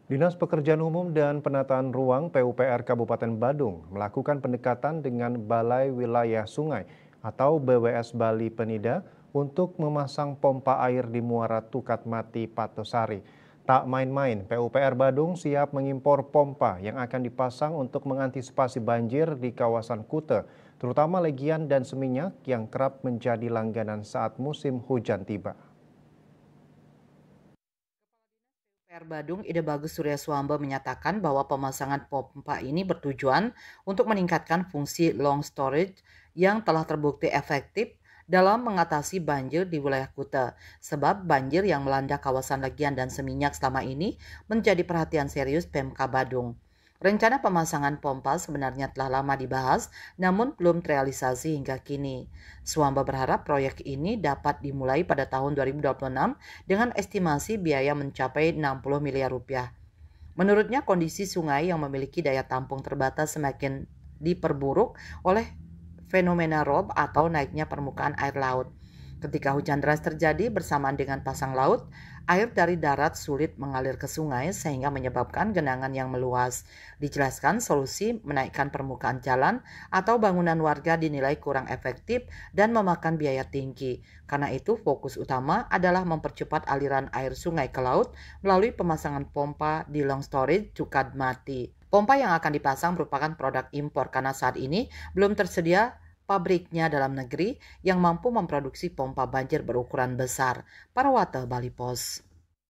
Dinas Pekerjaan Umum dan Penataan Ruang PUPR Kabupaten Badung melakukan pendekatan dengan Balai Wilayah Sungai atau BWS Bali Penida untuk memasang pompa air di Muara Tukat Mati Patosari. Tak main-main, PUPR Badung siap mengimpor pompa yang akan dipasang untuk mengantisipasi banjir di kawasan Kute, terutama Legian dan Seminyak yang kerap menjadi langganan saat musim hujan tiba. PR Badung Ide Bagus Surya Swamba menyatakan bahwa pemasangan pompa ini bertujuan untuk meningkatkan fungsi long storage yang telah terbukti efektif dalam mengatasi banjir di wilayah Kuta. Sebab banjir yang melanda kawasan Legian dan Seminyak selama ini menjadi perhatian serius Pemka Badung. Rencana pemasangan pompa sebenarnya telah lama dibahas, namun belum terrealisasi hingga kini. Swamba berharap proyek ini dapat dimulai pada tahun 2026 dengan estimasi biaya mencapai 60 miliar rupiah. Menurutnya kondisi sungai yang memiliki daya tampung terbatas semakin diperburuk oleh fenomena rob atau naiknya permukaan air laut. Ketika hujan deras terjadi bersamaan dengan pasang laut, air dari darat sulit mengalir ke sungai sehingga menyebabkan genangan yang meluas. Dijelaskan solusi menaikkan permukaan jalan atau bangunan warga dinilai kurang efektif dan memakan biaya tinggi. Karena itu fokus utama adalah mempercepat aliran air sungai ke laut melalui pemasangan pompa di long storage Tukat Mati. Pompa yang akan dipasang merupakan produk impor karena saat ini belum tersedia pabriknya dalam negeri yang mampu memproduksi pompa banjir berukuran besar. Parwata Bali Pos.